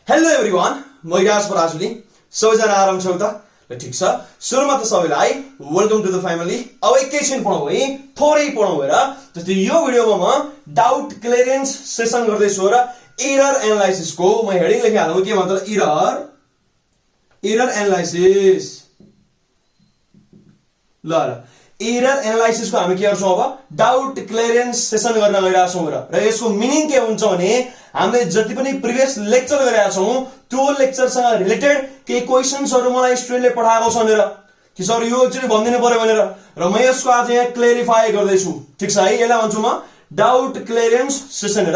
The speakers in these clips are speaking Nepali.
हेलो एभ्रिवान, म इराज पराजुली। सबैजना आराम छौ त? ल ठीक छ। सुरुमा त सबैलाई वेलकम टु द फ्यामिली। अब एकैछिन पढौँ है, थोरै पढौँ हेर। जस्तै यो भिडियोमा म डाउट क्लियरेन्स सेसन गर्दैछु र एरर एनालाइसिसको म हेडिङ लेखिहालौँ के भन्छ एरर एनालाइसिस। ल एरर एनालाइसिसको हामी के गर्छौं अब डाउट क्लियरेन्स सेसन गर्न गइरहेछौँ र यसको मिनिङ के हुन्छ भने हामीले जति पनि प्रिभियस लेक्चर गरेका छौं त्यो लेक्चरसँग रिलेटेड केही क्वेशन्सहरु मलाई स्टुडेन्टले पठाएको छ भनेर कि सर यो एक्चुअली भन्दिनु पर्यो भनेर र म यसको आज यहाँ क्लियरिफाई गर्दै छु। ठीक छ है, यसलाई भन्छु म डाउट क्लियरेन्स सेसन र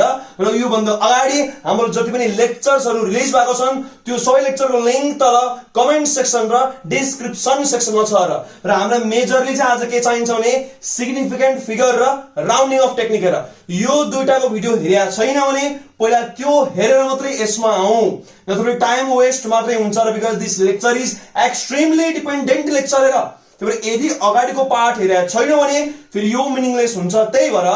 यो भन्दा अगाडि हाम्रो जति पनि लेक्चर्सहरु रिलिज भएको छन् त्यो सबै लेक्चरको लिंक तल कमेन्ट सेक्सन र डिस्क्रिप्सन सेक्सनमा छ र हामीलाई मेजरली चाहिँ आज के चाहिन्छ भने सिग्निफिकेन्ट फिगर र राउन्डिङ अफ टेक्निक हेर। यो दुईटाको भिडियो हेरेया छैन भने पहिला त्यो हेरेर मात्रै यसमा आऊ, नत्र टाइम वेस्ट मात्रै हुन्छ र because this lecture is extremely dependent lecture हेर। त्यसैले यदि अगाडिको पार्ट हेरेया छैन भने फेरि यो मिनिङलेस हुन्छ। त्यही भएर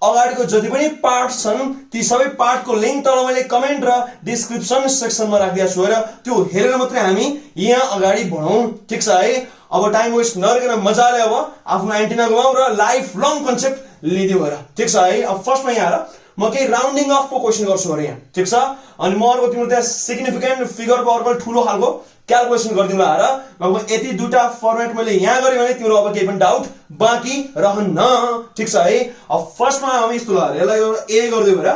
अगाडिको जति पनि पार्ट छन् ती सबै पार्टको लिंक तल मैले कमेन्ट र डिस्क्रिप्सन सेक्सनमा राखिदिएको छु र त्यो हेरेर मात्रै हामी यहाँ अगाडि बढौं। ठीक छ है, अब टाइम वेस्ट नगरिकन मजाले अब आफ्नो एन्टिना घुमाऊ र लाइफ लङ कन्सेप्ट लिदियौ हेर। ठीक छ है, अब फर्स्टमा यहाँ हेर म केही राउन्डिङ अफ को क्वेशन गर्छु अरे यहाँ। ठीक छ, अनि म अर्को तिम्रो त्यहाँ सिग्निफिकेन्ट फिगरको अर्को ठूलो खालको क्याल्कुलेसन गर्दिनुला हेर। अब यति दुईटा फर्मेट मैले यहाँ गरे भने तिम्रो अब केही पनि डाउट बाँकी रहन्न। ठीक छ है, अब फर्स्टमा हामी यस्तो ल यसलाई एउटा ए गर्दियौ हेर।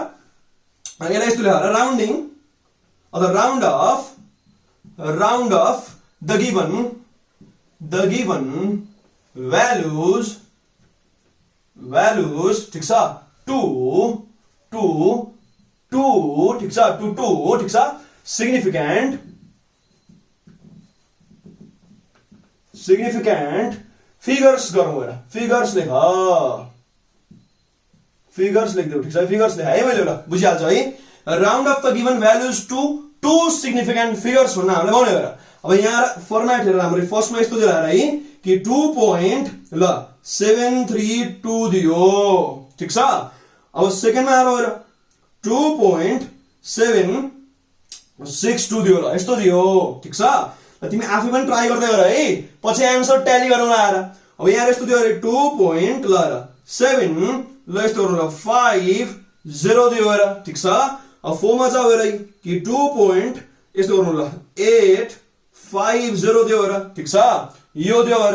यसलाई यस्तो लेख rounding of the given values ठीक छ टु ठीक छ टु ठीक छ सिग्निफिकेन्ट फिगर्स गरौँ हेर। फिगर्स लेख, फिगर्स लेख्देऊ। ठीक छ, फिगर्स लेख है, मैले ल बुझिहाल्छ है। Round off the given values to significant figures भन्न हामीले भन्यो हेर। अब यहाँ फर्मेट हेरेर हाम्रो फर्स्टमा यस्तो दिएर है कि 2.732 दियो। ठीक छ, अब सेकेन्डमा आएर हेर 2.762 दियो ल, यस्तो दियो। ठीक छ, तिमी आफै पनि ट्राई गर्दै गर है, पछि एन्सर ट्याली गरौँ हेर। अब यहाँ यस्तो दियो अरे 2.7 ल यस्तो गरौँ ल 50 दियो हेर। ठीक छ, अब 4 मा जाऊ हेर कि 2. यस्तो गरौँ ल 850 दियो हेर। ठीक छ, यो दियो हेर।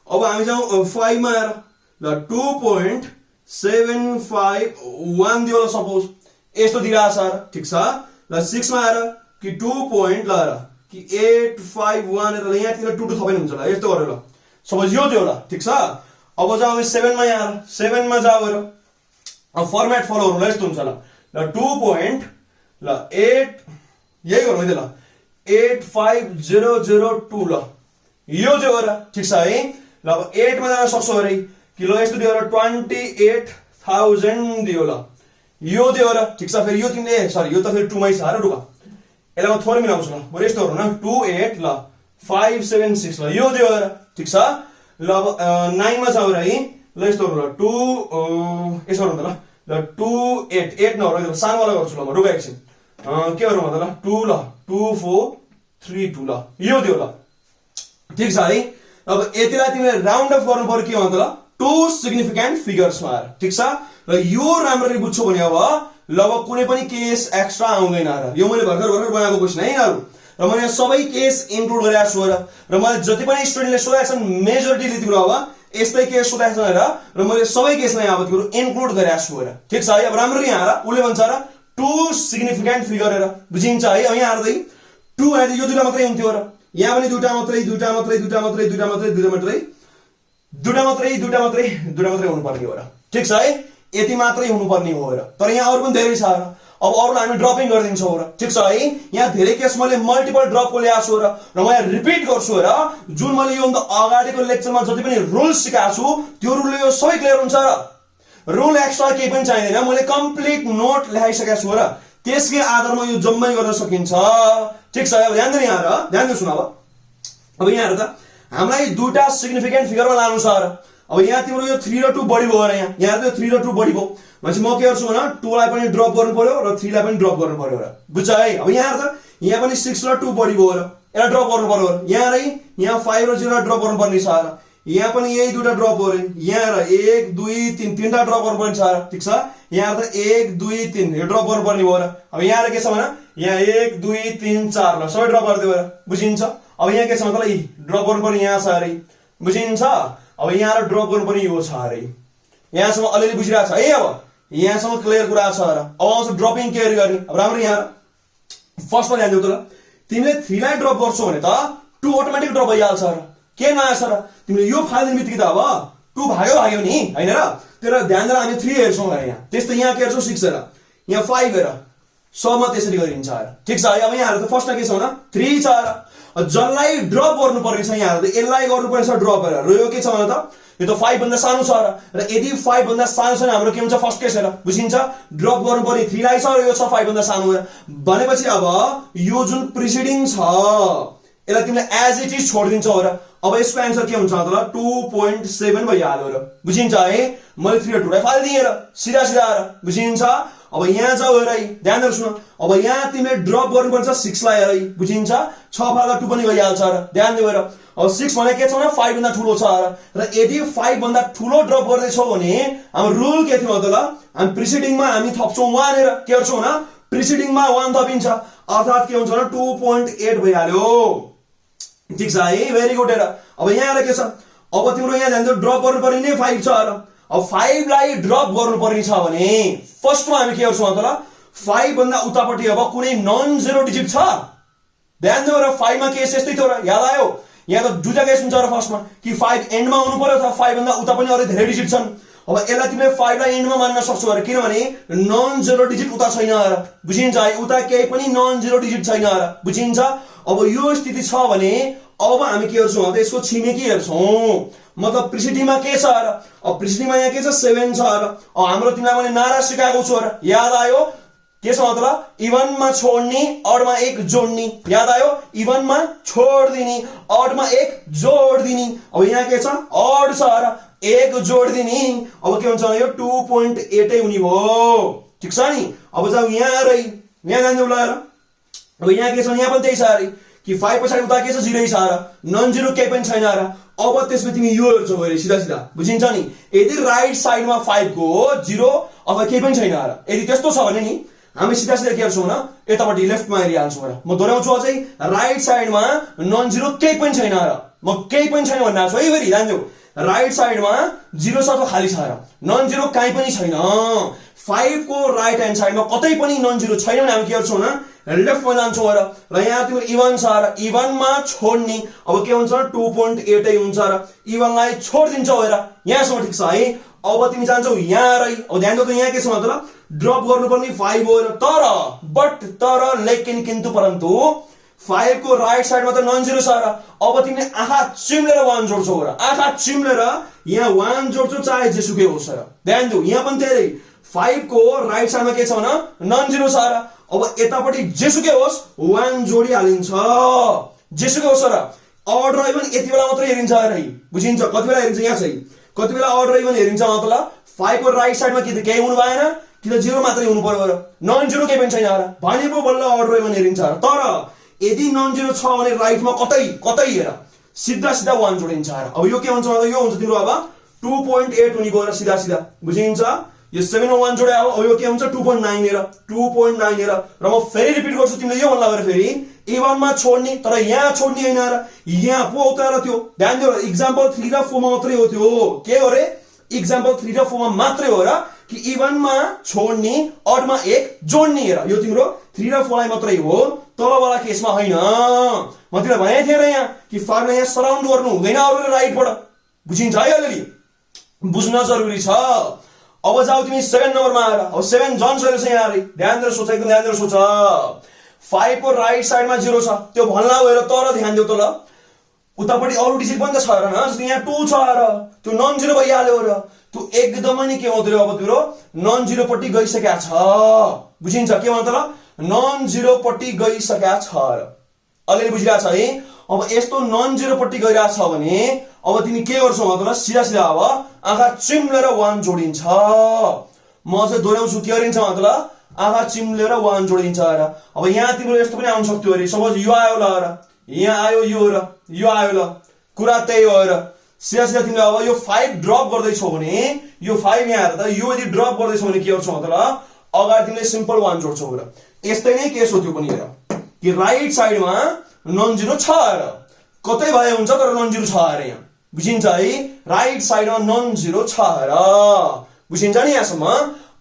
अब हामी जाउँ 5 मा हेर ल 2.751 दियो ल सपोज, यस्तो दिइरहेछ हेर। ठीक छ, ल 6 मा आएर कि 2. ल हेर कि 851 हेर यहाँ तिर 2 थपेन हुन्छ ल, यस्तो गरेर ल सपोज यो दियो ल। ठीक छ, अब जाऊ 7 मा यहाँ 7 मा जाऊ हेर। अब फर्मेट फलो गरौँ ल, यस्तो हुन्छ ल 2. ल 8 यही गरौँ है ल 85002 ल यो दियो हेर। ठीक छ है, ल अब 8 मा जान सक्छौ अरे कि ल यस्तो दियो 28,000 दियो ल यो दियो र। ठीक छ, फेरि यो तिमीले सरी यो त फेरि 2 मै छ र रुक, यसलाई म थोरै मिलाउँछु ल, म यस्तो गरौँ न 28 ल 576 ल यो दियो र। ठीक छ, ल अब 9 मा जाऊ है ल यस्तो गरौँ ल 2 यसो गरौँ त ल 28 नगरौँ सानोवाला गर्छु ल म, रुक एकछिन के गरौँ त ल 2 ल 2432 ल यो दियो ल। ठीक छ है, अब यतिलाई तिमीले राउन्ड अफ गर्नु पर्यो के भन्छ ल टु सिग्निफिकेन्ट फिगर्समा हेर। ठीक छ, र यो राम्ररी बुझ्छौ भने अब कुनै पनि केस एक्स्ट्रा आउँदैन र यो मैले भर्खर बनाएको क्वेशन है यिनीहरु र मैले सबै केस इन्क्लुड गरेको छु र मैले जति पनि स्टुडेन्टले सोधेका छन् मेजोरिटीले तिम्रो अब यस्तै केस सोधेका छन् र मैले सबै केसलाई अब तिम्रो इन्क्लुड गरेको छु र। ठीक छ है, अब राम्ररी यहाँ हेर उले भन्छ र टु सिग्निफिकेन्ट फिगर हेर बुझिन्छ है। अब यहाँ हेर्दै 2 आइदियो यो दुईटा मात्रै हुन्थ्यो र यहाँ पनि दुईटा मात्रै हुनुपर्ने हो र। ठीक छ है, यति मात्रै हुनुपर्ने हो र, तर यहाँ अरु पनि धेरै छ र। अब अरुलाई हामी ड्रपिङ गरिदिन्छौँ र। ठीक छ है, यहाँ धेरै केस मैले मल्टिपल ड्रपको ल्याएको छु र म यहाँ रिपिट गर्छु र जुन मैले यो अगाडिको लेक्चरमा जति पनि रुल सिकाएको छु त्यो रुलले यो सबै क्लियर हुन्छ र रुल एक्स्ट्रा केही पनि चाहिँदैन। मैले कम्प्लिट नोट लेखाइसकेको छु र त्यसकै आधारमा यो जम्मै गर्न सकिन्छ। ठीक छ, अब ध्यान दिनु यहाँ र ध्यान दिनु सुन। अब यहाँ हेर त हामीलाई दुईटा सिग्निफिकेन्ट फिगरमा लानु छ र अब यहाँ तिम्रो यो 3 र 2 बढी भयो र यहाँ त्यो 3 र 2 बढी भयो भनेपछि म के गर्छु भने 2 लाई पनि ड्रप गर्नु पर्यो र 3 लाई पनि ड्रप गर्नु पर्यो र बुझ्छ है। अब यहाँ त यहाँ पनि 6 र 2 बढी भयो र यसलाई ड्रप गर्नु पर्यो र यहाँ रै यहाँ 5 र 0 ड्रप गर्नु पर्ने छ र यहाँ पनि यही दुईटा ड्रप हो रे यहाँ र 1 2 3 तीनटा ड्रप गर्नु पर्ने छ र ठीक छ यहाँ त 1 2 3 यो ड्रप गर्नु पर्ने भयो र अब यहाँ र के छ भने यहाँ 1 2 3 4 ल सबै ड्रप गरिदियो र बुझिन्छ अब यहाँ के छ मतलब ड्रप गर्नु पर्ने यहाँ छ अरे बुझिन्छ अब यहाँ र ड्रप गर्नु पर्ने यो छ अरे यहाँसम्म अलिअलि बुझिरहेको छ है अब यहाँसम्म क्लियर कुरा छ र अब आउँछ ड्रपिङ केयर गर्ने अब राम्रो यहाँ फर्स्टमा ध्यान दिउ त ल तिमीले 3 लाई ड्रप गर्छौ भने त 2 अटोमेटिक ड्रप भइहाल्छ र के नयाँ छ र तिमीले यो फाल्ने बित्तिकै त अब 2 भाग्यो नि हैन र तर ध्यान दिएर हामी 3 हेर्छौँ र यहाँ त्यस्तै यहाँ के हेर्छौँ 6 हेर यहाँ 5 हेर सबमा त्यसरी गरिन्छ र ठीक छ अब यहाँ त फर्स्टमा के छ भने 3 छ र जसलाई ड्रप गर्नुपर्ने छ यहाँ त यसलाई गर्नुपर्ने छ ड्रप हेर र यो के छ भने त यो त 5 भन्दा सानो छ र यदि 5 भन्दा सानो छ भने हाम्रो के हुन्छ फर्स्ट केस हेर बुझिन्छ ड्रप गर्नुपर्ने 3 लाई छ र यो छ 5 भन्दा सानो भनेपछि अब यो जुन प्रिसिडिङ छ यसलाई तिमीले एज इट इज छोडिदिन्छौ र अब यसको आन्सर के हुन्छ त 2.7 भइहाल्यो र बुझिन्छ है मैले 3 र 2 लाई फाल्दिए र सिधा सिधा र बुझिन्छ अब यहाँ जाऊ हेर है ध्यान दिएर सुन अब यहाँ तिमीले ड्रप गर्नुपर्छ 6 लाई हेर बुझिन्छ 6 फाल्दा 2 पनि गइहाल्छ र ध्यान दिएर अब 6 भने के छ भने 5 भन्दा ठुलो छ र यदि 5 भन्दा ठुलो ड्रप गर्दैछौ भने हाम्रो रुल के थियो त ल हामी प्रिसिडिङमा हामी थप्छौँ 1 हेर के गर्छौँ न प्रिसिडिङमा 1 थपिन्छ अर्थात के हुन्छ भने 2.8 भइहाल्यो ठीक छ है भेरी गुड हेर अब यहाँ के छ अब तिम्रो यहाँ ध्यान दियो ड्रप गर्नुपर्ने नै 5 छ र अब 5 लाई ड्रप गर्नुपर्ने छ भने फर्स्टमा हामी के गर्छौँ त ल 5 भन्दा उतापट्टि अब कुनै नन जेरो डिजिट छ ध्यान दियो र 5 मा केस यस्तै थियो र याद आयो यहाँ त दुईटा केस हुन्छ र फर्स्टमा कि 5 एन्डमा हुनु पर्यो अथवा 5 भन्दा उता पनि अरु धेरै डिजिट छन् अब यसलाई तिमीले 5 लाई एन्डमा मान्न सक्छौ र किनभने नन जेरो डिजिट उता छैन र बुझिन्छ है उता केही पनि नन जेरो डिजिट छैन र बुझिन्छ अब यो स्थिति छ भने अब हामी के गर्छौँ त यसको छिमेकी हेर्छौँ मतलब प्रिसिडिङमा के छ र अब प्रिसिडिङमा यहाँ के छ 7 छ र अब हाम्रो तिमीलाई मैले नारा सिकाएको छु र याद आयो के छ मतलब इभनमा छोड्ने अडमा 1 जोड्ने याद आयो इभनमा छोड्दिने अडमा 1 जोड्दिने अब यहाँ के छ अड छ र 1 जोड्दिने अब के हुन्छ यो 2.8 हुने भयो ठीक छ नि अब जाऊ यहाँ रै यहाँ जान्दै ल अब यहाँ के छ यहाँ पनि त्यही छ अरे कि 5 पछाडि उता के छ 0 छ र नन जेरो केही पनि छैन र अब त्यसपछि तिमी यो हेर्छौ गरे सिधा सिधा बुझिन्छ नि यदि राइट साइडमा 5 को 0 अथवा केही पनि छैन र यदि त्यस्तो छ भने नि हामी सिधा सिधा के गर्छौँ न यतापट्टि लेफ्टमा हेरिहाल्छौँ र म दोहोऱ्याउँछु अझै राइट साइडमा नन जेरो केही पनि छैन र म केही पनि छैन भन्न छु है फेरि ध्यान दिउ राइट साइडमा 0 छ त खाली छ र नन जेरो कहीँ पनि छैन 5 को राइट ह्यान्ड साइडमा कतै पनि नन जेरो छैन भने हामी के गर्छौँ न लेफ्टमा जान्छौँ र यहाँ तिम्रो इभन छ र इभनमा छोड्ने अब के हुन्छ 2.8 हुन्छ र इभनलाई छोडिदिन्छौ हेर यहाँसम्म ठिक छ है अब तिमी जान्छौ यहाँ रै अब ध्यान दिउ त यहाँ के छ मतलब ड्रप गर्नुपर्ने 5 हो र तर लेकिन किन्तु परन्तु 5 को राइट साइडमा त नन जेरो छ र अब तिमीले आँखा चिम्लेर 1 जोड्छौ र आँखा चिम्लेर यहाँ 1 जोड्छौ चाहे जेसुकै होस् र ध्यान दिउ यहाँ पनि त्यही 5 को राइट साइडमा के छ भने नन जेरो छ र अब यतापट्टि जेसुकै होस् 1 जोडी हालिन्छ जेसुकै होस् र अड र इभन यति बेला मात्रै हेरिन्छ है बुझिन्छ कति बेला हेरिन्छ यहाँ चाहिँ कति बेला अड र इभन हेरिन्छ मतलब 5 को राइट साइडमा के केही हुनु भएन कि त 0 मात्रै हुनु पर्यो र नन जेरो केही पनि छैन र भने पो बल्ल अड र इभन हेरिन्छ तर यदि नन जेरो छ भने राइटमा कतै कतै हेर सिधा सिधा 1 जोडिन्छ र अब यो के हुन्छ यो हुन्छ तिम्रो अब 2.8 हुने गयो र सिधा सिधा बुझिन्छ यो 7 मा 1 जोडे अब यो के हुन्छ 2.9 हेर 2.9 हेर र म फेरि रिपिट गर्छु तिमीले यो भन्ला गरे फेरि इभनमा छोड्ने तर यहाँ छोड्ने हैन र यहाँ पो उतार थियो ध्यान दियो एक्जाम्पल 3 र 4 मा मात्रै हो त्यो के हो रे एक्जाम्पल 3 र 4 मा मात्रै हो र कि इभनमा छोड्ने अडमा 1 जोड्ने हेर यो तिम्रो 3 र 4 लाई मात्रै हो तलवाला केसमा हैन म तिमीलाई भने थिए र यहाँ कि फार्मलाई यहाँ सराउन्ड गर्नु हुँदैन अरूले राइटबाट बुझिन्छ है अलि बुझ्न जरुरी छ अब जाऊ तिमी 7 नम्बरमा आएर अब 7 जन सर छ यहाँ रे ध्यान दिएर सोच एकदम ध्यान दिएर सोच 5 को राइट साइडमा 0 छ त्यो भन्ला भएर तर ध्यान दिउ त ल उतापट्टि अरु डिजिट पनि त छ र न जस्तो यहाँ 2 छ र त्यो नन जेरो भइहाल्यो र त्यो एकदमै नि के हुँदै अब तिम्रो नन जेरो पट्टि गइसक्या छ बुझिन्छ के भन्छ त ल नन जेरो पट्टि गइसक्या छ र अलि बुझिरा छ है अब यस्तो नन जेरो पट्टि गइरा छ भने अब तिमी के गर्छौ मतलब सिधा सिधा अब आँखा चिम्लेर 1 जोडिन्छ म चाहिँ दोहोऱ्याउँछु के गरिन्छ मतलब आधा चिम्लेर 1 जोडिन्छ र अब यहाँ तिम्रो यस्तो पनि आउन सक्थ्यो अरे सपोज यो आयो ल र यहाँ आयो यो र यो आयो ल कुरा त्यही हो र सिधा सिधा तिमीले अब यो 5 ड्रप गर्दैछौ भने यो 5 यहाँ हेर त यो यदि ड्रप गर्दैछौ भने के गर्छौ त ल अगाडि तिमीले सिम्पल 1 जोड्छौ र यस्तै नै केस हो त्यो पनि हेर कि राइट साइडमा नन जिरो छ र कतै भए हुन्छ तर नन जिरो छ अरे यहाँ बुझिन्छ है राइट साइडमा नन जिरो छ र बुझिन्छ नि यहाँसम्म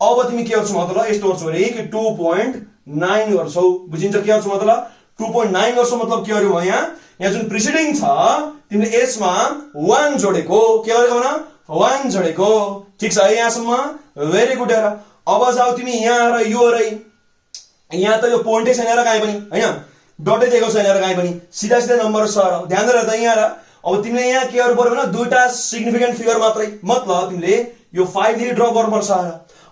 अब तिमी के गर्छौ मतलब यस्तो गर्छौ अरे कि 2.9 गर्छौ बुझिन्छ के गर्छौ मतलब 2.9 गर्छौ मतलब के गर्यो यहाँ जुन प्रिसिडिङ छ तिमीले यसमा 1 जोडेको के गरेको भन 1 जोडेको ठीक छ है यहाँसम्म भेरी गुड हेर अब जाऊ तिमी यहाँ र यो रै यहाँ त यो पोइन्टै छैन र काहीँ पनि हैन डटै दिएको छैन र काहीँ पनि सिधा सिधा नम्बर छ र ध्यान दिएर त यहाँ र अब तिमीले यहाँ के गर्नु पर्यो भने दुईटा सिग्निफिकेन्ट फिगर मात्रै मतलब तिमीले यो 5 देखि ड्रप गर्नुपर्छ र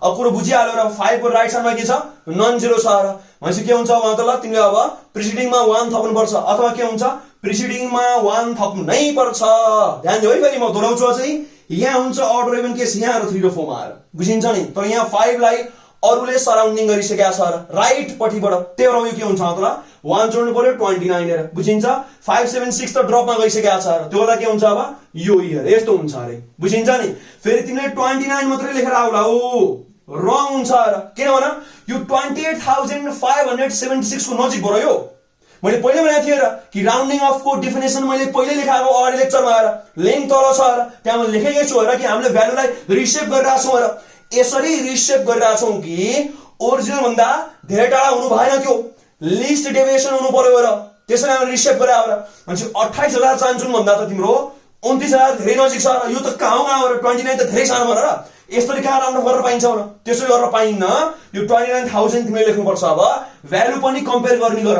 अब कुरो बुझिहाल्यो र 5 को राइट साइडमा के छ नन जिरो छ र भनेपछि के हुन्छ मतलब तिमीले अब प्रिसिडिङमा 1 थप्नु पर्छ अथवा के हुन्छ प्रिसिडिङमा 1 थप्नु नै पर्छ ध्यान दियो है फेरि म दोहोऱ्याउँछु अझै यहाँ हुन्छ अर्डर इभन केस यहाँ र 3 र 4 मा आएर बुझिन्छ नि तर यहाँ 5 लाई अरुले सराउन्डिङ गरिसकेका छ र राइट पट्टिबाट त्यही भएर यो के हुन्छ मतलब 1 जोड्नु पर्यो 29 हेर बुझिन्छ 5 7 6 त ड्रपमा गइसकेका छ र त्यो गर्दा के हुन्छ अब यो हेर यस्तो हुन्छ अरे बुझिन्छ नि फेरि तिमीले 29 मात्रै लेखेर आउला हो रङ हुन्छ र किनभने यो 28,576 को नजिक भयो यो मैले पहिले भनेको थिएँ र कि राउन्डिङ अफ को डेफिनेसन मैले पहिले लेखाएको अगाडि लेक्चरमा आएर लेङ तल छ र त्यहाँ मैले लेखेकै छु र कि हामीले भ्यालुलाई रिसेप गरिरहेको छौँ र यसरी रिसेप गरिरहेको छौँ कि ओरिजिनल भन्दा धेरै टाढा हुनु भएन त्यो लिस्ट डेभिएसन हुनु पर्यो र त्यसैले हामीले रिसेप गरे होला भनेपछि 28,000 चाहन्छौँ भन्दा त तिम्रो 29,000 धेरै नजिक छ र यो त कहाँ हो र 29 त धेरै सानो भनेर यसरी कहाँ राउन्ड गरेर पाइन्छ भने त्यसो गरेर पाइन्न यो 29,000 तिमीले लेख्नुपर्छ अब भ्यालु पनि कम्पेयर गर्ने गर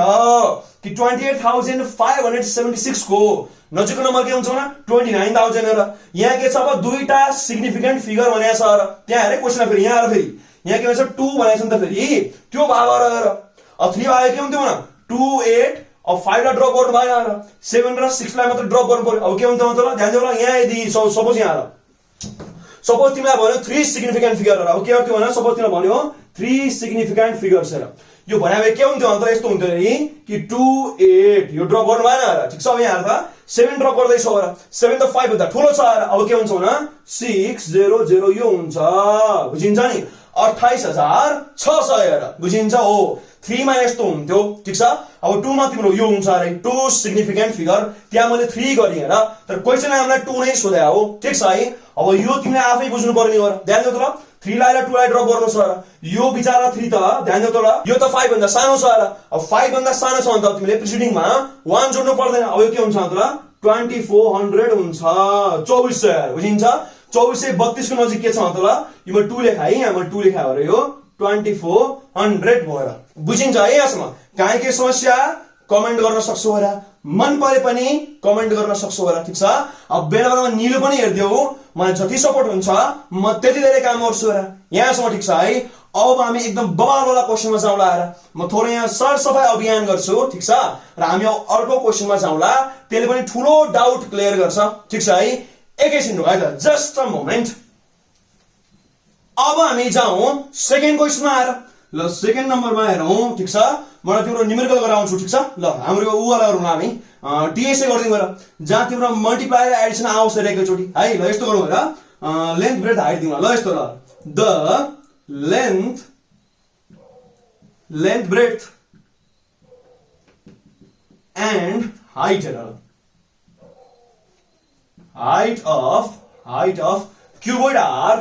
कि 28,576 को नजिकको नम्बर के हुन्छ भने 29,000 र यहाँ के छ अब दुईटा सिग्निफिकेन्ट फिगर भनेको छ र त्यहाँ हेरे क्वेशनमा फेरि यहाँ आएर फेरि यहाँ के भन्छ 2 भनेको छ नि त फेरि त्यो भाग गरेर अब 3 आयो के हुन्थ्यो भने 2 8 अब 5 लाई ड्रप गर्नु भएन र 7 र 6 लाई मात्र ड्रप गर्नु पर्यो अब के हुन्छ मतलब ध्यान दिनु यहाँ यदि सपोज यहाँ आएर सपोज तिमीलाई भन्यो 3 सिग्निफिकेन्ट फिगर अब के गर्थ्यो भने सपोज तिमीलाई भन्यो 3 सिग्निफिकेन्ट फिगर्स र यो भने के हुन्थ्यो अन्त यस्तो हुन्थ्यो नि कि 2 8 यो ड्रप गर्नु भएन र ठीक छ अब यहाँ त 7 ड्रप गर्दैछ र 7 त 5 भन्दा ठुलो छ र अब के हुन्छ भने 600 यो हुन्छ बुझिन्छ नि 28,600 हेर बुझिन्छ हो 3 मा यस्तो हुन्थ्यो ठीक छ अब 2 मा तिम्रो यो हुन्छ अरे 2 सिग्निफिकेन्ट फिगर त्यहाँ मैले 3 गरेँ हेर तर क्वेशन हामीलाई 2 नै सोधे हो ठीक छ है अब यो तिमीले आफै बुझ्नु पर्ने हो ध्यान दिनु त 3 लाई र 2 लाई ड्रप गर्नु छ र यो बिचारा 3 त ध्यान दिनु त यो त 5 भन्दा सानो छ र अब 5 भन्दा सानो छ भने त तिमीले प्रिसिडिङमा 1 जोड्नु पर्दैन अब यो के हुन्छ त 2400 हुन्छ 2400 बुझिन्छ 2432 को नजिक के छ त यो म 2 लेखाए यहाँ म 2 लेखा अरे यो 2400 भयो बुझिन्छ है यसमा काहे के समस्या कमेन्ट गर्न सक्छौ होला मन परे पनि कमेन्ट गर्न सक्छौ होला ठीक छ अब बेला बेलामा निलो पनि हेर्दियौ मलाई जति सपोर्ट हुन्छ म त्यति धेरै काम गर्छु होला यहाँसम्म ठीक छ है अब हामी एकदम बवाल वाला क्वेशनमा जाउँला र म थोरै यहाँ सरसफाई अभियान गर्छु ठीक छ र हामी अर्को क्वेशनमा जाउँला त्यसले पनि ठूलो डाउट क्लियर गर्छ ठीक छ है एकैछिन रुक है त जस्ट अ मोमेन्ट अब हामी जाउँ सेकेन्ड क्वेशनमा आएर ल सेकेन्ड नम्बरमा हेरौँ ठीक छ मलाई तिम्रो न्युमेरिकल गराउँछु ठीक छ ल हाम्रो उ वाला गरौँ हामी टीएसए गर्दिनु र जहाँ तिम्रो मल्टिप्लाई एडिसन आउँछ एकैचोटी है ल यस्तो गरौँ र लेन्थ ब्रेथ हाइट दिउँ ल यस्तो ल the length breadth and height of cuboid are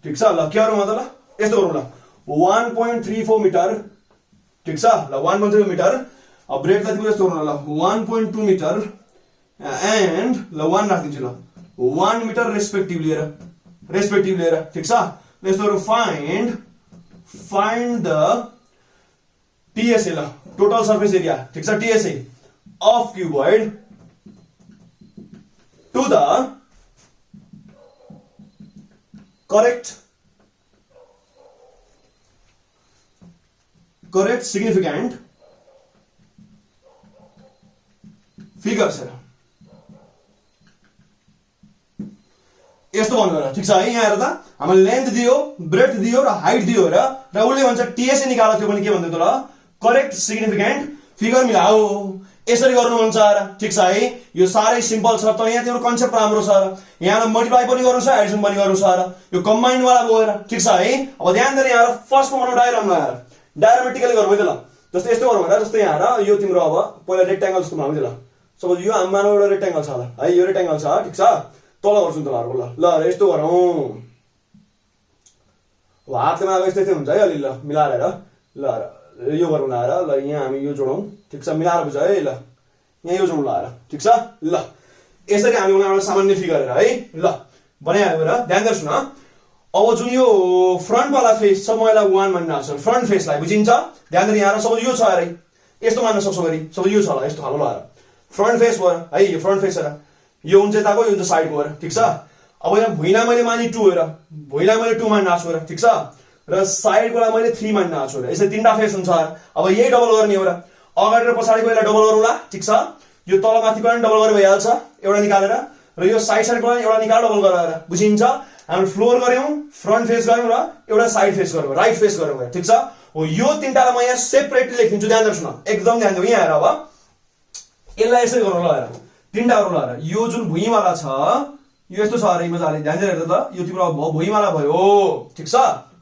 ठीक छ ल के गरौँ मतलब यस्तो गरौँ ल 1.34 मिटर ठीक छ ल 1.34 मिटर अब ब्रेथ तिम्रो यस्तो गरौँ ल 1.2 मिटर एन्ड ल 1 राखिदिन्छु ल 1 मिटर रेस्पेक्टिभली हेर ठीक छ यस्तो गरौँ फाइन्ड द टीएसए ल टोटल सर्फेस एरिया ठीक छ TSA of cuboid to the correct significant figures है यस्तो यस्तो भन्नु होला ठिक छ है। यहाँ हेर त हामीले लेन्थ दियो, ब्रेथ दियो र हाइट दियो र उसले भन्छ टीएसए निकाल, त्यो पनि के भन्दै त ल करेक्ट सिग्निफिकेन्ट फिगर मिलाऊ। यसरी गर्नु हुन्छ र ठिक छ है। यो साह्रै सिम्पल छ, तर यहाँ तिम्रो कन्सेप्ट राम्रो छ र यहाँ मल्टिप्लाई पनि गर्नु छ, एडिसन पनि गर्नु छ र यो कम्बाइन्ड वाला गएर ठिक छ है। अब ध्यान दिएर यहाँ फर्स्टमा बनाउ डायग्राम लगाएर डायग्रामेटिकली गरौँ है त ल। जस्तै यस्तो गरौँ होला, जस्तै यहाँ र यो तिम्रो अब पहिला रेक्ट्याङ्गल जस्तो बनाऊ है त ल। सपोज यो मानव एउटा रेक्ट्याङ्गल छ है, यो रेक्ट्याङ्गल छ ठिक छ, तल गर्छु नि त ल। ल यस्तो गरौँ, हातले मागेको यस्तै हुन्छ है अलि, ल मिलाएर हेर ल। यो गरौँ लाएर ल, यहाँ हामी यो जोडौँ ठिक छ, मिलाएर बुझ है ल। यहाँ यो जोडौँ लाएर ठिक छ ल। यसरी हामी एउटा सामान्य फिगर हेर है ल बनाइहाल्यो र ध्यान दिएर सुन। अब जुन यो फ्रन्टवाला फेस छ म यसलाई 1 मान्न सक्छु, फ्रन्ट फेसलाई बुझिन्छ। ध्यान दिएर यहाँ सपोज यो छ अरे यस्तो मान्न सक्छौ गरी, सपोज यो छ ल यस्तो खालको ल फ्रन्ट फेस भयो है। यो फ्रन्ट फेस हेर, यो हुन्छ यताको, यो हुन्छ साइडको हेर ठिक छ। अब यहाँ भुइँलाई मैले मानि 2 हेर, भुइँलाई मैले 2 मान्न आएको छु ठिक छ, र साइडकोलाई मैले 3 मान्न आएको छु र यसरी तीनटा फेस हुन्छ। अब यही डबल गर्ने हो र अगाडि र पछाडिको यसलाई डबल गरौँला ठिक छ। यो तल माथिको पनि डबल गरेर भइहाल्छ एउटा निकालेर, र यो साइड साइडको पनि एउटा निकाल डबल गरेर बुझिन्छ। हामी फ्लोर गर्यौं, फ्रन्ट फेस गर्यौं र एउटा साइड फेस गर्यौं, राइट फेस गर्यौं ठिक छ। हो यो तीनटालाई म यहाँ सेपरेटली लेखिदिन्छु, ध्यान दिएर सुन एकदम ध्यान दिऊ। यहाँ हेर अब यसलाई यसरी गरौँ ल हेर, तीनटा गरौँ ल हेर। यो जुन भुइँवाला छ यो यस्तो छ अरे मजाले, ध्यान दिएर हेर्दा त यो तिम्रो भुइँवाला भयो ठिक छ,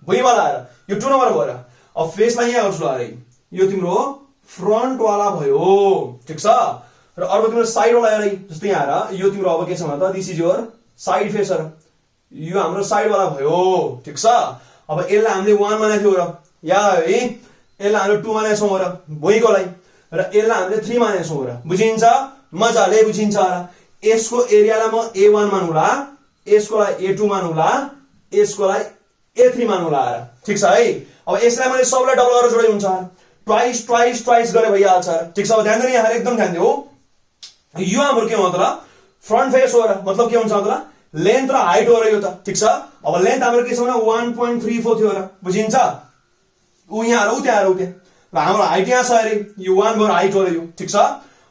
भुइँवाला हेर यो 2 नम्बर भयो। अब फेसलाई यहाँ गर्छु ल अरे, यो तिम्रो फ्रन्टवाला भयो ठिक छ। र अर्को तिम्रो साइडवाला हेर, जस्तै यहाँ हेर यो तिम्रो अब के छ भन्दा this is your side face हेर, यो हाम्रो साइडवाला भयो ठिक छ। अब यसलाई हामीले 1 मानेको थियो र याद है, यसलाई हामीले 2 मानेको छौँ र भुइँकोलाई, र यसलाई हामीले 3 मानेको छौँ र बुझिन्छ, मजाले बुझिन्छ र। यसको एरियालाई म A1 मानुला, यसकोलाई A2 मानुला, यसकोलाई A3 मानुला ठिक छ है। अब यसलाई मैले सबलाई डबल गरेर जोडे हुन्छ, ट्वाइस ट्वाइस ट्वाइस गरे भइहाल्छ ठिक छ। अब ध्यान दिनु यहाँ एकदम ध्यान दिऊ। यो हाम्रो के हो त फ्रन्ट फेस हो र, मतलब के हुन्छ त लेन्थ र हाइट हो र यो त ठिक छ। अब लेन्थ हाम्रो के छ भने 1.34 थियो र बुझिन्छ, उ यहाँ र उ त्यहाँ र उ त्यहाँ, र हाम्रो हाइट यहाँ छ अरे यो 1 भयो हाइट हो र यो ठिक छ।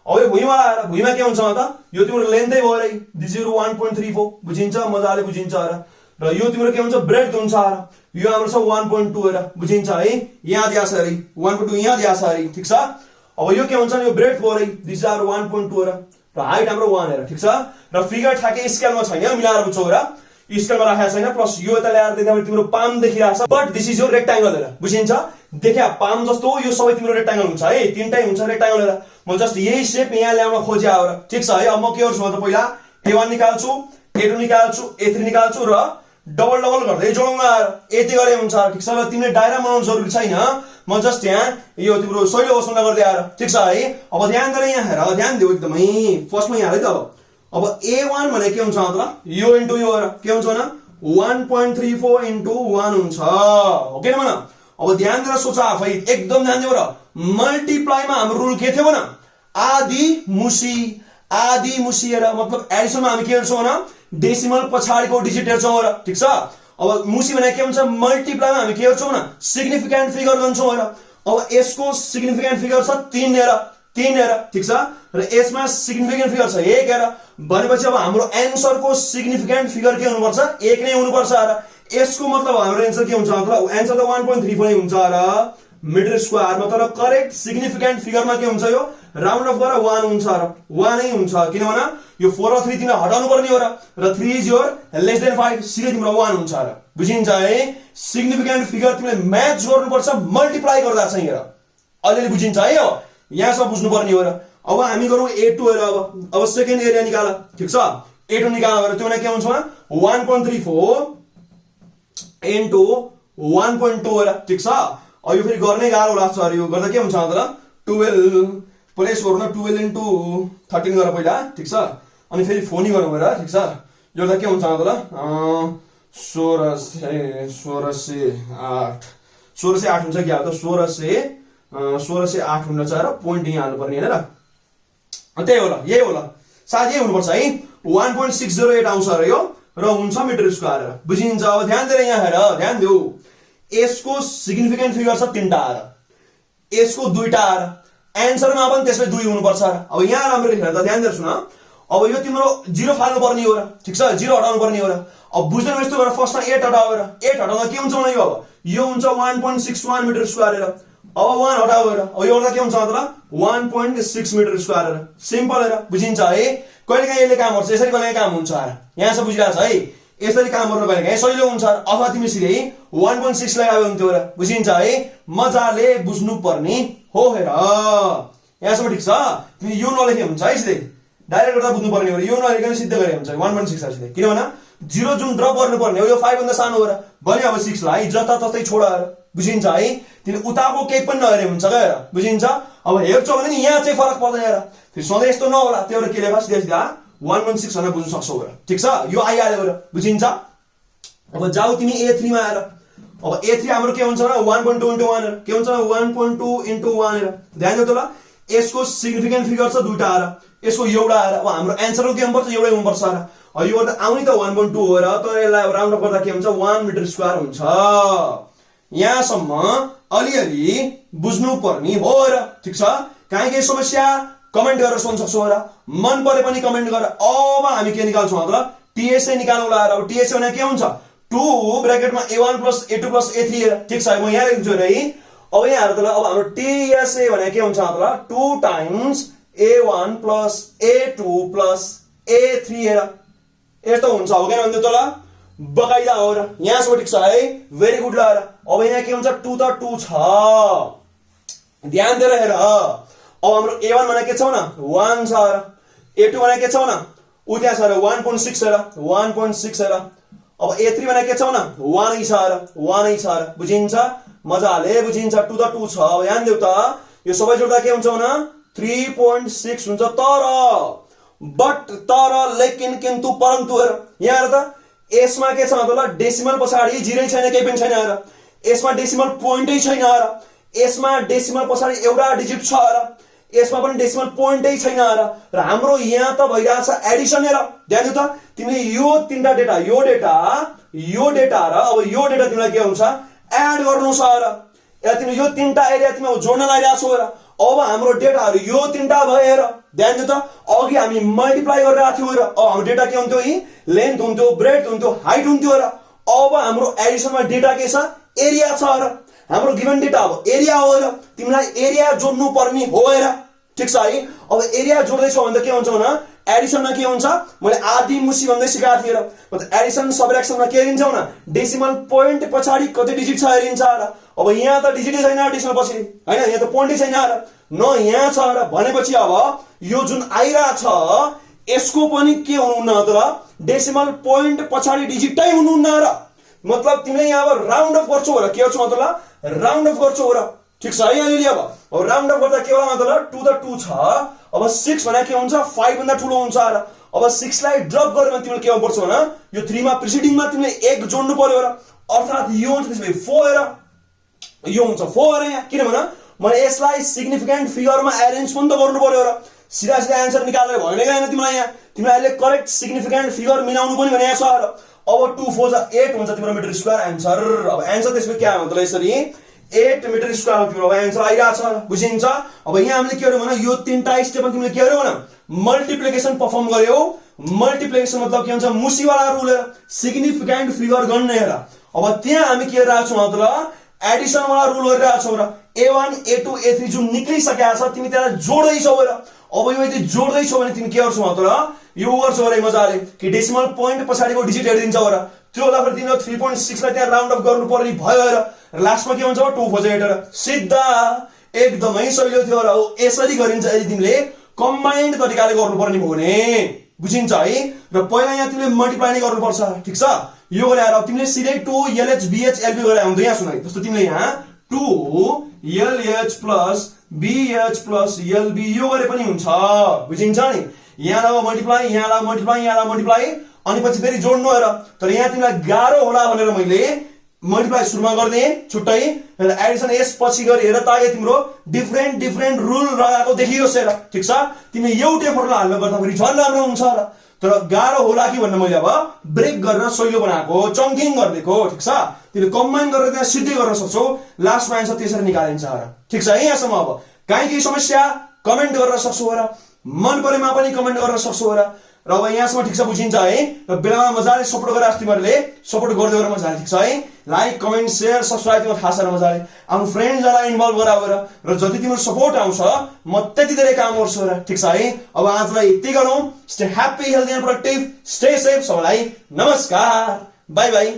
अब यो भुइँवाला आएर भुइँमा के हुन्छ त यो तिम्रो लेन्थै भयो अरे, दिस इज 1.34 बुझिन्छ, मजाले बुझिन्छ र यो तिम्रो के हुन्छ ब्रेथ हुन्छ, यो हाम्रो छ 1.2 हेर बुझिन्छ है। यहाँ दिया छ अरे 1.2, यहाँ दिया छ अरे ठिक छ। अब यो के हुन्छ यो ब्रेथ भयो अरे, दिस इज 1.2 र हाइट हाम्रो 1 हेर ठिक छ। र फिगर ठ्याक्कै स्केलमा छैन, मिलाएर बुझ्छौ र स्केलमा राखेको छैन, प्लस यो यता ल्याएर त्यहाँबाट तिम्रो पाम देखिरहेछ, but this is your rectangle हेर बुझिन्छ। देखा पाम जस्तो यो सबै तिम्रो रेक्ट्याङ्गल हुन्छ है, तीनटै हुन्छ रेक्ट्याङ्गल हेर। म जस्ट यही शेप यहाँ ल्याउन खोज्या हो र ठिक छ है। अब म के गर्छु त पहिला A1 निकाल्छु, A2 निकाल्छु, A3 निकाल्छु र डबल डबल गर्दै जोडौँ न, यति गरे हुन्छ ठिक छ। र तिमीले डायग्राम बनाउनु जरुरी छैन, म जस्ट यहाँ यो तिम्रो सहिलो वस्तुमा गर्दै आएर ठिक छ है। अब ध्यान दिएर यहाँ हेर, ध्यान दिऊ एकदमै फर्स्टमा यहाँ है त। अब A1 भने के हुन्छ त यो इन्टु यो के हुन्छ भने 1.34 इन्टु 1 हुन्छ, हो कि भन। अब ध्यान दिएर सोच आफै, एकदम ध्यान दिऊ र मल्टिप्लाईमा हाम्रो रुल के थियो भन, आधी मुसी हेर, मतलब एडिसनमा हामी के हेर्छौँ भन डेसिमल पछाडिको डिजिट हेर्छौँ र ठिक छ। अब मुसी भने के हुन्छ मल्टिप्लाईमा हामी के हेर्छौँ भन सिग्निफिकेन्ट फिगर गर्छौँ हेर। अब यसको सिग्निफिकेन्ट फिगर छ 3 हेर ठिक छ, र यसमा सिग्निफिकेन्ट फिगर छ 1 हेर। भनेपछि अब हाम्रो एन्सरको सिग्निफिकेन्ट फिगर के हुनुपर्छ 1 नै हुनुपर्छ र यसको मतलब हाम्रो एन्सर के हुन्छ मतलब एन्सर त 1.34 नै हुन्छ र मिडल स्क्वायरमा, तर करेक्ट सिग्निफिकेन्ट फिगरमा के हुन्छ यो राउन्ड अफ गरेर 1 हुन्छ र 1 नै हुन्छ, किनभने यो 4 र 3 तिमीले हटाउनु पर्ने हो र 3 इज योर लेस देन 5, सिधै तिम्रो 1 हुन्छ र बुझिन्छ है। सिग्निफिकेन्ट फिगर तिमीले म्याच गर्नुपर्छ मल्टिप्लाई गर्दा चाहिँ हेर, अलिअलि बुझिन्छ है। हो यहाँसम्म बुझ्नुपर्ने हो र। अब हामी गरौँ A2 हेर, अब सेकेन्ड एरिया निकाल ठिक छ। A2 निकाल गरेर त्यो के हुन्छ 1.34 इन्टु 1.2 हेर ठिक छ। अब यो फेरि गर्नै गाह्रो लाग्छ अरे, यो गर्दा के हुन्छ त 12 प्लेस गरौँ न, 12 इन्टु 13 गरेर पहिला ठिक छ, अनि फेरि फोनी गरौँ हेर ठिक छ। यो त के हुन्छ त 1608 हुन्छ कि अब त 1608 हुन छ र पोइन्ट यहाँ हाल्नुपर्ने होइन र, त्यही होला यही होला सायद यही हुनुपर्छ है। 1.608 आउँछ अरे यो र हुन्छ मिटर स्क्वायर बुझिन्छ। अब ध्यान दिएर यहाँ हेर, ध्यान देऊ, यसको सिग्निफिकेन्ट फिगर छ 3टा आएर, यसको 2टा आएर, एन्सरमा पनि त्यसमै 2 हुनुपर्छ। अब यहाँ राम्रो हेर त ध्यान दिएर सुन। अब यो तिम्रो 0 फाल्नु पर्ने हो र ठिक छ, 0 हटाउनु पर्ने हो र। अब बुझ्दैन यस्तो गरेर फर्स्टमा 8 हटाएर 8 हटाउँदा के हुन्छ भने यो हुन्छ 1.61 मिटर स्क्वायर अब 1 हटाएर अब यो गर्दा के हुन्छ मतलब 1.6 मिटर स्क्वायर सिम्पल हेर बुझिन्छ है कहिलेकाहीँ यसले काम गर्छ यसरी कहिलेकाहीँ काम हुन्छ यहाँ सब बुझिरहेछ है यसरी काम गर्नु कहिलेकाहीँ सजिलो हुन्छ अथवा तिमी सिधै 1.6 लगायो हुन्थ्यो र बुझिन्छ है मजाले बुझ्नु पर्ने हो हेर यहाँसम्म ठिक छ तिमी यो नलेखे हुन्छ है सिधै डाइरेक्ट गर्दा बुझ्नु पर्ने हो यो नलेखेर सिद्ध गरे हुन्छ 1.6 सिधै किनभने 0 जुन ड्रप गर्नुपर्ने हो यो 5 भन्दा सानो हो र भने अब 6 लाई जताततै छोड बुझिन्छ है तिमी उताको केही पनि नहेरे हुन्छ क्या हेर बुझिन्छ अब हेर्छौ भने नि यहाँ चाहिँ फरक पर्दैन हेर फेरि सधैँ यस्तो नहोला त्यो भएर के लेख सिधा सिधा 1.6 भनेर बुझ्न सक्छौ र ठिक छ यो आइहाल्यो र बुझिन्छ अब जाऊ तिमी A3 मा आएर अब A3 हाम्रो के हुन्छ भने 1.2 into 1 के हुन्छ 1.2 into 1 हेर ध्यान दियो त ल यसको सिग्निफिकेन्ट फिगर छ दुईटा आएर यसको एउटा आएर अब हाम्रो एन्सरको के हुनुपर्छ एउटै हुनुपर्छ र अब यो गर्दा आउने त 1.2 हो र तर यसलाई राउन्ड अफ गर्दा के हुन्छ 1 मिटर स्क्वायर हुन्छ यहाँसम्म अलिअलि बुझ्नु पर्ने हो र ठिक छ काहीँ केही समस्या कमेन्ट गरेर सोध्न सक्छौ र मन परे पनि कमेन्ट गर अब हामी के निकाल्छौँ मतलब टीएसए निकाल्नुला अब टीएसए भने के हुन्छ 2 ब्रैकेटमा A1 plus A2 plus A3 ठिक छ म यहाँ लेख्छु है अब यहाँ हेर त अब हाम्रो टीएसए भने के हुन्छ मतलब 2 times A1 plus A2 plus A3 हेर यस्तो हुन्छ हो के भन्दै त ल बकाइदा हो र यहाँसम्म ठिक छ है भेरी गुड ल अब यहाँ के हुन्छ 2 त 2 छ ध्यान दिएर हेर अब हाम्रो A1 भने के छ न 1 छ र A2 भने के छ न उ त्यहाँ छ र 1.6 हेर 1.6 हेर अब A3 भने के छ न 1 नै छ र 1 नै छ र बुझिन्छ मजाले बुझिन्छ 2 त 2 छ अब ध्यान देऊ त यो सबै जोड्दा के हुन्छ भने 3.6 हुन्छ तर लेकिन किन्तु परन्तु हेर यहाँ हेर त यसमा के छ मतलब डेसिमल पछाडि जिरै छैन केही पनि छैन हेर यसमा डेसिमल पोइन्टै छैन हेर यसमा डेसिमल पछाडि एउटा डिजिट छ हेर यसमा पनि डेसिमल पोइन्टै छैन र हाम्रो यहाँ त भइरहेछ एडिसन हेर ध्यान दिउ त तिमीले यो तीनटा डेटा र अब यो डेटा तिमीलाई के हुन्छ एड गर्नु छ र या तिमीले यो तीनटा एरिया तिमीले जोड्न लागिरहेछौ र अब हाम्रो डेटाहरु यो तीनटा भएर ध्यान दिउ त अघि हामी मल्टिप्लाई गरिरहेको थियौ र अब हाम्रो डेटा के हुन्थ्यो यी लेन्थ हुन्थ्यो ब्रेड्थ हुन्थ्यो हाइट हुन्थ्यो र अब हाम्रो एडिसनमा डेटा के छ एरिया छ र हाम्रो गिवन डेटा अब एरिया हो र तिमीलाई एरिया जोड्नु पर्ने हो र ठीक छ है अब एरिया जोड्दै छौ भने के हुन्छ भने एडिसनमा के हुन्छ मैले आदि मुसी भन्दै सिकाएको थिए र मतलब एडिसन सबट्र्याक्सनमा के हेरिन्छ भने डेसिमल पोइन्ट पछाडी कति डिजिट छ हेरिन्छ र अब यहाँ त डिजिटै छैन डेसिमल पछि हैन यहाँ त पोइन्टै छैन र न यहाँ छ र भनेपछि अब यो जुन आइरा छ यसको पनि के हुनुहुन्न त डेसिमल पोइन्ट पछाडी डिजिटै हुनुहुन्न र मतलब तिमीले यहाँ अब राउन्ड अफ गर्छौ र के गर्छौ मतलब राउन्ड अफ गर्छौ र ठीक छ है अहिले अब राउन्ड अफ गर्दा के होला मतलब 2 त 2 छ अब 6 भने के हुन्छ 5 भन्दा ठूलो हुन्छ र अब 6 लाई ड्रप गर्यो भने तिमीले के गर्नुपर्छ भने यो 3 मा प्रिसिडिङ मा तिमीले 1 जोड्नु पर्यो र अर्थात यो हुन्छ त्यसमै 4 र यो हुन्छ 4 यहाँ किनभने मैले यसलाई सिग्निफिकेन्ट फिगरमा अरेन्ज पनि त गर्नु पर्यो र सिधा सिधा आन्सर निकालेर भएन हैन तिमीलाई यहाँ तिमीले अहिले करेक्ट सिग्निफिकेन्ट फिगर मिलाउनु पनि भने छ र अब 2 4 8 हुन्छ तिम्रो मिटर स्क्वायर आन्सर अब आन्सर त्यसमै के आउँछ त यसरी 8 मिटर स्क्वायर तिम्रो अब आन्सर आइरा छ बुझिन्छ अब यहाँ हामीले के गर्यौ भने यो तीनटा स्टेपमा तिमीले के गर्यौ भने मल्टिप्लिकेसन परफर्म गर्यौ मल्टिप्लिकेसन मतलब के हुन्छ मुसी वाला रुल सिग्निफिकेन्ट फिगर गर्ने हेर अब त्यहाँ हामी के गरिरहेको छौं मतलब एडिसन वाला रुल गरिरहेको छौं र A1 A2 A3 जुन निक्लिसकेको छ तिमी त्यसलाई जोड्दै छौ र अब यो यदि जोड्दै छौ भने तिमी के गर्छौ मतलब यो गर्छौ रे मजाले कि डेसिमल पोइन्ट पछाडीको डिजिट हेरिदिन्छौ र त्यो होला फेरि तिमीले 3.6 लाई त्यहाँ राउन्ड अफ गर्नु पर्ने भयो र लास्टमा के हुन्छ 2 4 8 र सिधा एकदमै सजिलो थियो र यसरी गरिन्छ यदि तिमीले कम्बाइन्ड तरिकाले गर्नुपर्ने हो भने बुझिन्छ है र पहिला यहाँ तिमीले मल्टिप्लाई नै गर्नुपर्छ ठीक छ यो गरेर अब तिमीले सिधै 2 LH BH LB गरेर आउँदै यहाँ सुनाइ जस्तो तिमीले यहाँ 2 LH plus BH plus LB यो गरे पनि हुन्छ बुझिन्छ नि यहाँ ला मल्टिप्लाई यहाँ ला मल्टिप्लाई अनि पछि फेरि जोड्नु हेर तर यहाँ तिमीलाई गाह्रो होला भनेर मैले मल्टिप्लाई सुरुमा गर्दै छुट्टै र एडिसन यस पछि गरी हेर ताकि तिम्रो डिफरेन्ट रुल रहेको देखियोस् हेर ठीक छ तिमी एउटै फर्मुला हाल्न गर्दा फेरि झन् राम्रो हुन्छ र तर गाह्रो होला कि भन्ने मैले अब ब्रेक गरेर सजिलो बनाएको चङ्किङ गर्दिएको ठीक छ तिमीले कम्बाइन गरेर त्यहाँ सिद्धै गर्न सक्छौ लास्टमा आन्सर त्यसरी निकालिन्छ र ठीक छ यहाँसम्म अब काहीँ केही समस्या कमेन्ट गर्न सक्छौ र मन परेमा पनि कमेन्ट गर्न सक्छौ र र अब यहाँसम्म ठिक छ, बुझिन्छ है। र बेलामा मजाले सपोर्ट गरेर तिमीहरूले सपोर्ट गर्दै गर मजाले, ठिक छ है। लाइक कमेन्ट शेयर सब्सक्राइब तिमीलाई थाहा छ मजाले, आफ्नो फ्रेन्ड्सहरूलाई इन्भल्भ गराएर र जति तिम्रो सपोर्ट आउँछ म त्यति धेरै काम गर्छु र, ठिक छ है। अब आजलाई यति गरौँ। Stay happy, healthy and productive, stay safe. सबैलाई नमस्कार, बाई बाई।